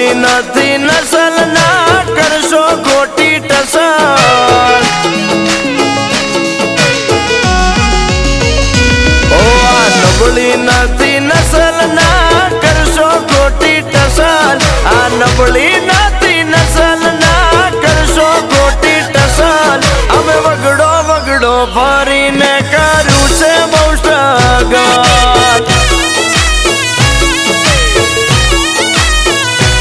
નબળી નથી નસલ ના કરશો ખોટી ટસલ ઓ આ નબળી નથી નસલ ના કરશો ખોટી ટસલ આ નબળી નથી નસલ ના કરશો ખોટી ટસલ અમે વગડો વગડો ફરીને કર્યું છે બહુ સ્ટ્રગલ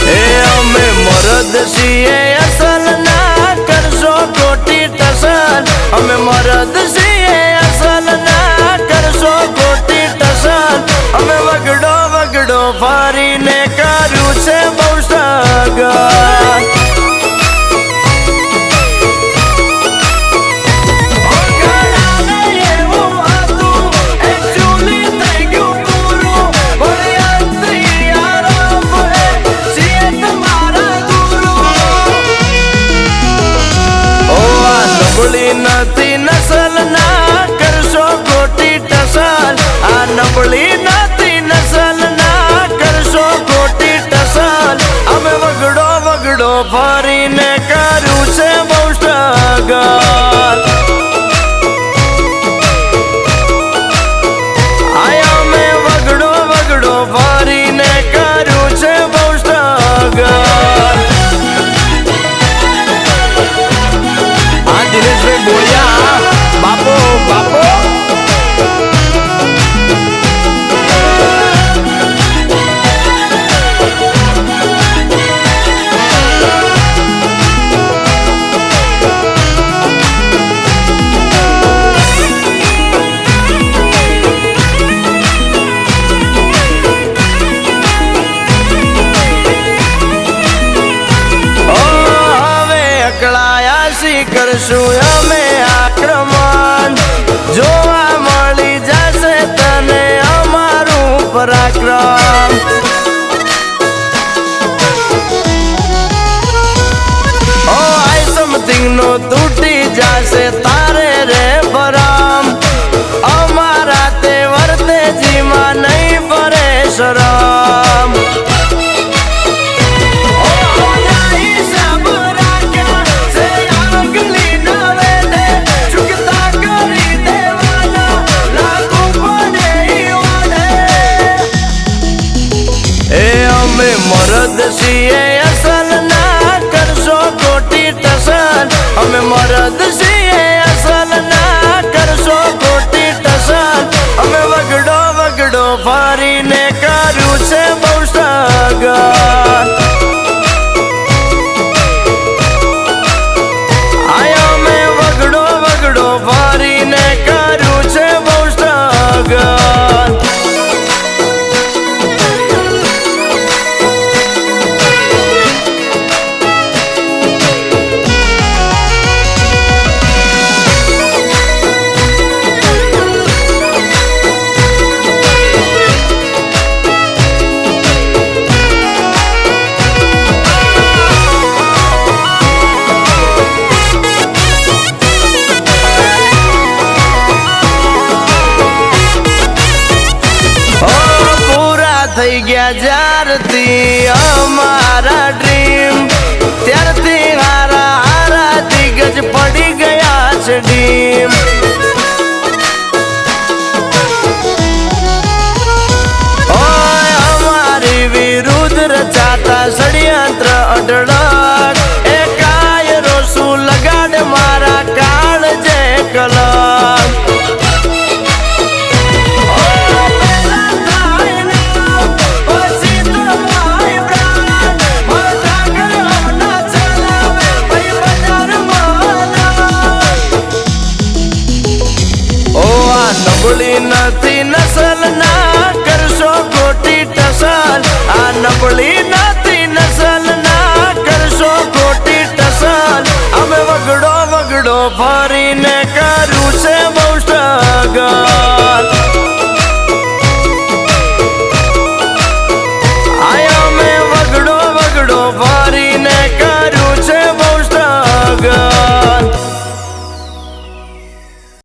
એ અમે મરદ છીએ અસલ ના કરશો ખોટી ટસલ અમે મરદ છીએ અસલ ના કરશો ખોટી ટસલ અમે વગડો વગડો ફરીને કર્યું છે બહુ સ્ટ્રગલ નથી નસલ ના કરશો ખોટી ટસલ આ નબળી નથી નસલ ના કરશો ખોટી ટસલ અમે વગડો વગડો ફરીને કર્યું છે બહુ સ્ટ્રગલ આયા અમે વગડો વગડો ફરીને કર્યું છે બહુ સ્ટ્રગલ બોલ્યા બાપો બાપો કરશું અમે આક્રમણ જોવા મળી જશે તને અમારું પરાક્રમ ઓ આઈ સમથિંગ નો તૂટી જશે તારે રે ભરમ અમારા તે વર્તેજીમાં નહીં ભરે શરમ મરદ છીએ અસલ ના કરશો ખોટી ટસલ અમે મરદ છીએ અસલ ના કરશો ખોટી ટસલ અમે વગડો વગડો ફરીને કર્યું છે બહુ સ્ટ્રગલ આયા અમે વગડો વગડો ફરીને કર્યું છે બહુ સ્ટ્રગલ થઈ ગયા જ્યારથી અમારા ડ્રીમ ત્યારથી હારા હારા દિગ્ગજ પડી ગયા છે ડીમ ઓય અમારી વિરુદ્ધ રચાતા ષડયંત્ર અઢળક એ કાયરો શું લગાડ મારા કાળ જે કલક નબળી નથી નસલ ના કરશો ખોટી ટસલ આ નબળી નથી નસલ ના કરશો ખોટી ટસલ અમે વગડો વગડો ફરીને કર્યું છે બહુ સ્ટ્રગલ